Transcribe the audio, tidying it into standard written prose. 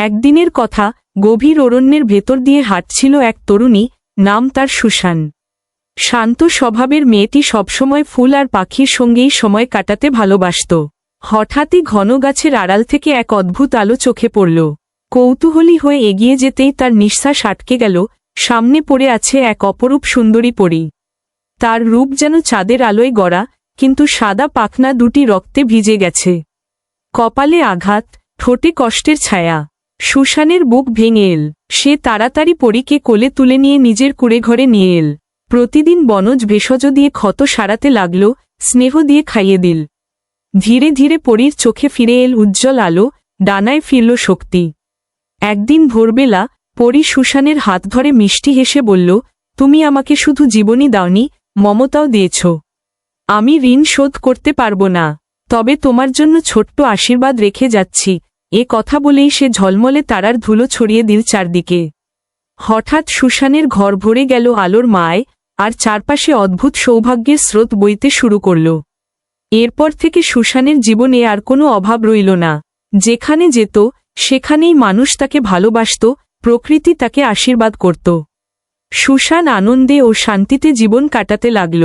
একদিনের কথা, গভীর অরণ্যের ভেতর দিয়ে হাঁটছিল এক তরুণী, নাম তার সুসান। শান্ত স্বভাবের মেয়েটি সবসময় ফুল আর পাখির সঙ্গেই সময় কাটাতে ভালোবাসত। হঠাৎই ঘন গাছের আড়াল থেকে এক অদ্ভুত আলো চোখে পড়ল। কৌতূহলী হয়ে এগিয়ে যেতেই তার নিঃশ্বাস আটকে গেল। সামনে পড়ে আছে এক অপরূপ সুন্দরী পরী। তার রূপ যেন চাঁদের আলোয় গড়া, কিন্তু সাদা পাখনা দুটি রক্তে ভিজে গেছে। কপালে আঘাত, ঠোঁটে কষ্টের ছায়া। সুসানের বুক ভেঙে এল। সে তাড়াতাড়ি পরীকে কোলে তুলে নিয়ে নিজের কুঁড়েঘরে নিয়ে এল। প্রতিদিন বনজ ভেষজ দিয়ে ক্ষত সারাতে লাগল, স্নেহ দিয়ে খাইয়ে দিল। ধীরে ধীরে পরীর চোখে ফিরে এল উজ্জ্বল আলো, ডানায় ফিরল শক্তি। একদিন ভোরবেলা পরী সুসানের হাত ধরে মিষ্টি হেসে বলল, তুমি আমাকে শুধু জীবনই দাওনি, মমতাও দিয়েছ। আমি ঋণ শোধ করতে পারব না, তবে তোমার জন্য ছোট্ট আশীর্বাদ রেখে যাচ্ছি। এ কথা বলেই সে ঝলমলে তারার ধুলো ছড়িয়ে দিল চারদিকে। হঠাৎ সুসানের ঘর ভরে গেল আলোর মায়, আর চারপাশে অদ্ভুত সৌভাগ্যের স্রোত বইতে শুরু করল। এরপর থেকে সুসানের জীবনে আর কোনো অভাব রইল না। যেখানে যেত সেখানেই মানুষ তাকে ভালোবাসত, প্রকৃতি তাকে আশীর্বাদ করত। সুসান আনন্দে ও শান্তিতে জীবন কাটাতে লাগল।